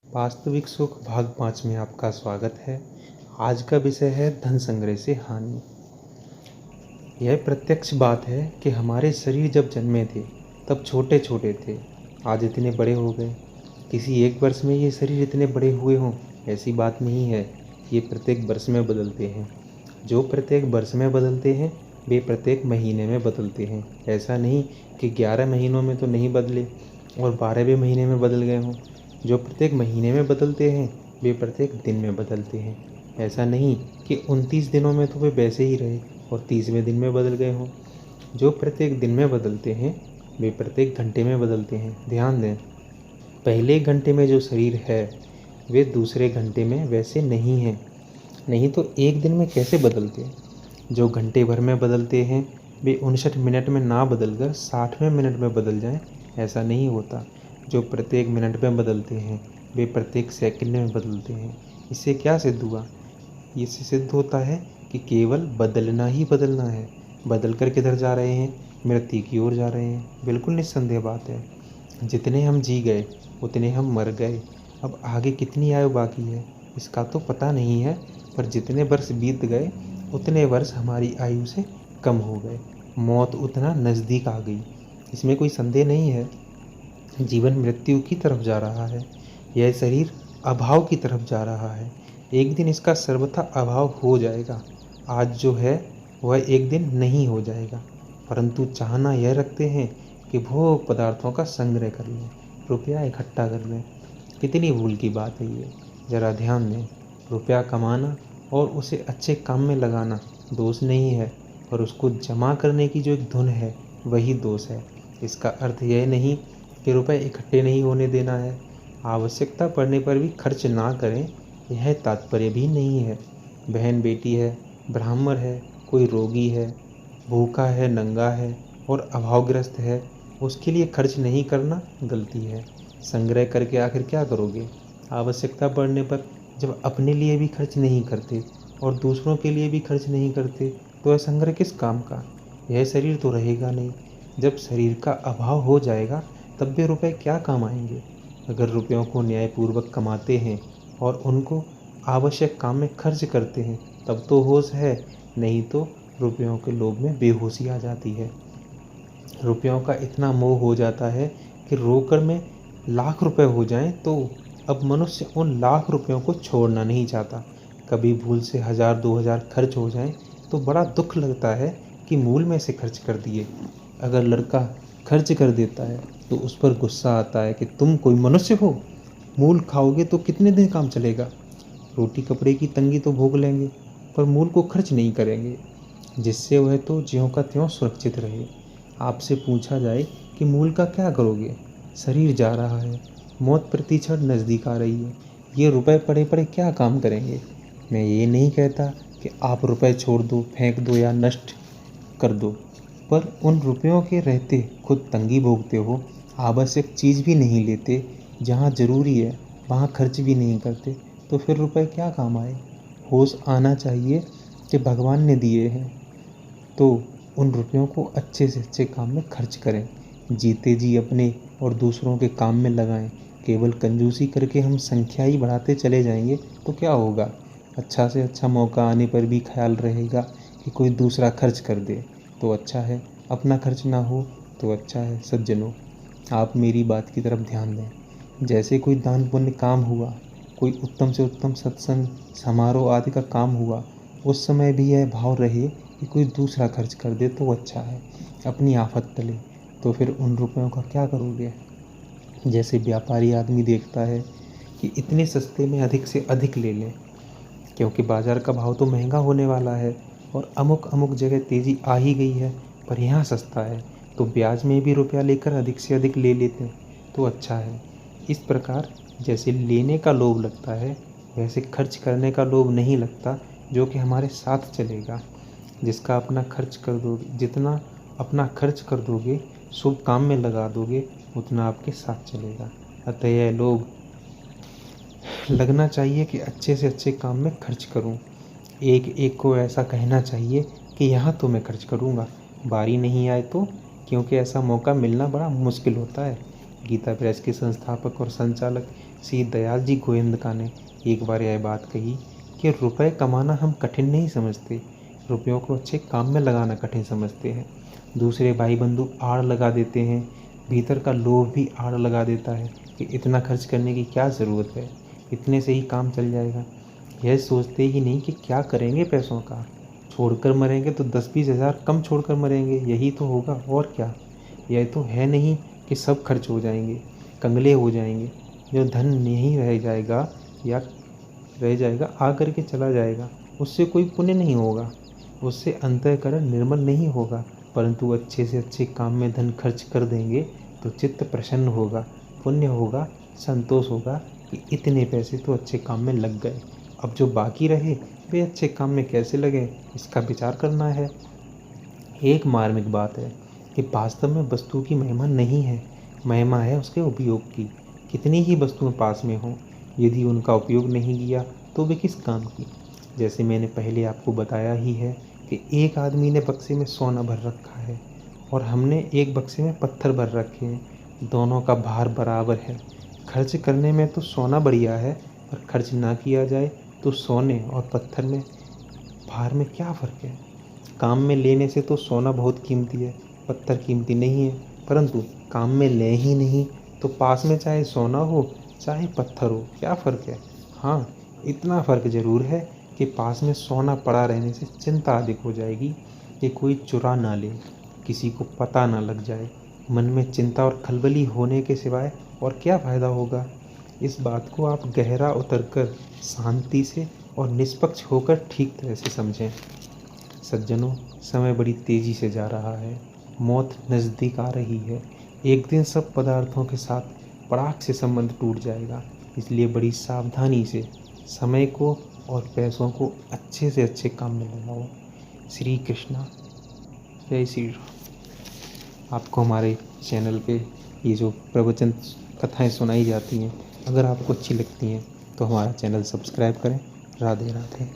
वास्तविक सुख भाग 5 में आपका स्वागत है। आज का विषय है धन संग्रह से हानि। यह प्रत्यक्ष बात है कि हमारे शरीर जब जन्मे थे तब छोटे छोटे थे, आज इतने बड़े हो गए। किसी एक वर्ष में ये शरीर इतने बड़े हुए हों ऐसी बात नहीं है। ये प्रत्येक वर्ष में बदलते हैं। जो प्रत्येक वर्ष में बदलते हैं वे प्रत्येक महीने में बदलते हैं। ऐसा नहीं कि 11 महीनों में तो नहीं बदले और 12वें महीने में बदल गए हों। जो प्रत्येक महीने में बदलते हैं वे प्रत्येक दिन में बदलते हैं। ऐसा नहीं कि 29 दिनों में तो वे वैसे ही रहे और 30वें दिन में बदल गए हों। जो प्रत्येक दिन में बदलते हैं वे प्रत्येक घंटे में बदलते हैं। ध्यान दें, पहले घंटे में जो शरीर है वे दूसरे घंटे में वैसे नहीं हैं। नहीं तो एक दिन में कैसे बदलते हैं। जो घंटे भर में बदलते हैं वे 59 मिनट में ना बदलकर 60वें मिनट में बदल जाएं, ऐसा नहीं होता। जो प्रत्येक मिनट में बदलते हैं वे प्रत्येक सेकंड में बदलते हैं। इससे क्या सिद्ध हुआ? इससे सिद्ध होता है कि केवल बदलना ही बदलना है। बदल कर किधर जा रहे हैं? मृत्यु की ओर जा रहे हैं। बिल्कुल निस्संदेह बात है। जितने हम जी गए उतने हम मर गए। अब आगे कितनी आयु बाकी है इसका तो पता नहीं है, पर जितने वर्ष बीत गए उतने वर्ष हमारी आयु से कम हो गए। मौत उतना नज़दीक आ गई, इसमें कोई संदेह नहीं है। जीवन मृत्यु की तरफ जा रहा है। यह शरीर अभाव की तरफ जा रहा है। एक दिन इसका सर्वथा अभाव हो जाएगा। आज जो है वह एक दिन नहीं हो जाएगा, परंतु चाहना यह रखते हैं कि भोग पदार्थों का संग्रह कर लें, रुपया इकट्ठा कर लें। कितनी भूल की बात है ये। ज़रा ध्यान दें, रुपया कमाना और उसे अच्छे काम में लगाना दोष नहीं है, पर उसको जमा करने की जो एक धुन है वही दोष है। इसका अर्थ यह नहीं कि रुपए इकट्ठे नहीं होने देना है। आवश्यकता पड़ने पर भी खर्च ना करें, यह तात्पर्य भी नहीं है। बहन बेटी है, ब्राह्मण है, कोई रोगी है, भूखा है, नंगा है और अभावग्रस्त है, उसके लिए खर्च नहीं करना गलती है। संग्रह करके आखिर क्या करोगे? आवश्यकता पड़ने पर जब अपने लिए भी खर्च नहीं करते और दूसरों के लिए भी खर्च नहीं करते तो यह संग्रह किस काम का? यह शरीर तो रहेगा नहीं। जब शरीर का अभाव हो जाएगा तब भी रुपए क्या काम आएंगे? अगर रुपयों को न्यायपूर्वक कमाते हैं और उनको आवश्यक काम में खर्च करते हैं तब तो होश है, नहीं तो रुपयों के लोभ में बेहोशी आ जाती है। रुपयों का इतना मोह हो जाता है कि रोकड़ में लाख रुपए हो जाएं तो अब मनुष्य उन लाख रुपयों को छोड़ना नहीं चाहता। कभी भूल से 1000-2000 खर्च हो जाएं तो बड़ा दुख लगता है कि मूल में से खर्च कर दिए। अगर लड़का खर्च कर देता है तो उस पर गुस्सा आता है कि तुम कोई मनुष्य हो? मूल खाओगे तो कितने दिन काम चलेगा? रोटी कपड़े की तंगी तो भोग लेंगे, पर मूल को खर्च नहीं करेंगे, जिससे वह तो ज्यों का त्यों सुरक्षित रहे। आपसे पूछा जाए कि मूल का क्या करोगे? शरीर जा रहा है, मौत प्रति क्षण नज़दीक आ रही है, ये रुपए पड़े पड़े क्या काम करेंगे? मैं ये नहीं कहता कि आप रुपए छोड़ दो, फेंक दो या नष्ट कर दो, पर उन रुपयों के रहते खुद तंगी भोगते हो, आवश्यक चीज़ भी नहीं लेते, जहाँ ज़रूरी है वहाँ खर्च भी नहीं करते, तो फिर रुपए क्या काम आए? होश आना चाहिए कि भगवान ने दिए हैं तो उन रुपयों को अच्छे से अच्छे काम में खर्च करें। जीते जी अपने और दूसरों के काम में लगाएं। केवल कंजूसी करके हम संख्या ही बढ़ाते चले जाएंगे तो क्या होगा? अच्छा से अच्छा मौका आने पर भी ख्याल रहेगा कि कोई दूसरा खर्च कर दे तो अच्छा है, अपना खर्च ना हो तो अच्छा है। सज्जनों, आप मेरी बात की तरफ ध्यान दें। जैसे कोई दान पुण्य काम हुआ, कोई उत्तम से उत्तम सत्संग समारोह आदि का काम हुआ, उस समय भी यह भाव रहे कि कोई दूसरा खर्च कर दे तो अच्छा है, अपनी आफत टले। तो फिर उन रुपयों का क्या करोगे? जैसे व्यापारी आदमी देखता है कि इतने सस्ते में अधिक से अधिक ले लें, क्योंकि बाज़ार का भाव तो महंगा होने वाला है और अमुक अमुक जगह तेज़ी आ ही गई है, पर यहाँ सस्ता है, तो ब्याज में भी रुपया लेकर अधिक से अधिक ले लेते हैं तो अच्छा है। इस प्रकार जैसे लेने का लोभ लगता है वैसे खर्च करने का लोभ नहीं लगता, जो कि हमारे साथ चलेगा। जिसका अपना खर्च कर दोगे, जितना अपना खर्च कर दोगे, शुभ काम में लगा दोगे, उतना आपके साथ चलेगा। अतः यह लोभ लगना चाहिए कि अच्छे से अच्छे काम में खर्च करूं। एक एक को ऐसा कहना चाहिए कि यहाँ तो मैं खर्च करूँगा, बारी नहीं आए तो, क्योंकि ऐसा मौका मिलना बड़ा मुश्किल होता है। गीता प्रेस के संस्थापक और संचालक श्री दयाल जी गोविंदका ने एक बार यह बात कही कि रुपए कमाना हम कठिन नहीं समझते, रुपयों को अच्छे काम में लगाना कठिन समझते हैं। दूसरे भाई बंधु आड़ लगा देते हैं, भीतर का लोभ भी आड़ लगा देता है कि इतना खर्च करने की क्या ज़रूरत है, इतने से ही काम चल जाएगा। यह सोचते ही नहीं कि क्या करेंगे पैसों का, छोड़कर मरेंगे तो 10-20 हज़ार कम छोड़कर मरेंगे, यही तो होगा और क्या। यह तो है नहीं कि सब खर्च हो जाएंगे, कंगले हो जाएंगे। जो धन नहीं रह जाएगा या रह जाएगा आ करके चला जाएगा, उससे कोई पुण्य नहीं होगा, उससे अंतःकरण निर्मल नहीं होगा। परंतु अच्छे से अच्छे काम में धन खर्च कर देंगे तो चित्त प्रसन्न होगा, पुण्य होगा, संतोष होगा कि इतने पैसे तो अच्छे काम में लग गए। अब जो बाकी रहे वे अच्छे काम में कैसे लगे, इसका विचार करना है। एक मार्मिक बात है कि वास्तव में वस्तु की महिमा नहीं है, महिमा है उसके उपयोग की। कितनी ही वस्तुएं पास में हों, यदि उनका उपयोग नहीं किया तो वे किस काम की। जैसे मैंने पहले आपको बताया ही है कि एक आदमी ने बक्से में सोना भर रखा है और हमने एक बक्से में पत्थर भर रखे हैं, दोनों का भार बराबर है। खर्च करने में तो सोना बढ़िया है, पर खर्च ना किया जाए तो सोने और पत्थर में भार में क्या फ़र्क है। काम में लेने से तो सोना बहुत कीमती है, पत्थर कीमती नहीं है, परंतु काम में ले ही नहीं तो पास में चाहे सोना हो चाहे पत्थर हो, क्या फ़र्क है। हाँ, इतना फ़र्क ज़रूर है कि पास में सोना पड़ा रहने से चिंता अधिक हो जाएगी कि कोई चुरा ना ले, किसी को पता ना लग जाए। मन में चिंता और खलबली होने के सिवाय और क्या फ़ायदा होगा। इस बात को आप गहरा उतरकर शांति से और निष्पक्ष होकर ठीक तरह से समझें। सज्जनों, समय बड़ी तेज़ी से जा रहा है, मौत नज़दीक आ रही है। एक दिन सब पदार्थों के साथ पड़ाक से संबंध टूट जाएगा, इसलिए बड़ी सावधानी से समय को और पैसों को अच्छे से अच्छे काम में लगाओ। श्री कृष्णा, जय श्री राम। आपको हमारे चैनल पे ये जो प्रवचन कथाएं सुनाई जाती हैं, अगर आपको अच्छी लगती हैं तो हमारा चैनल सब्सक्राइब करें। राधे राधे।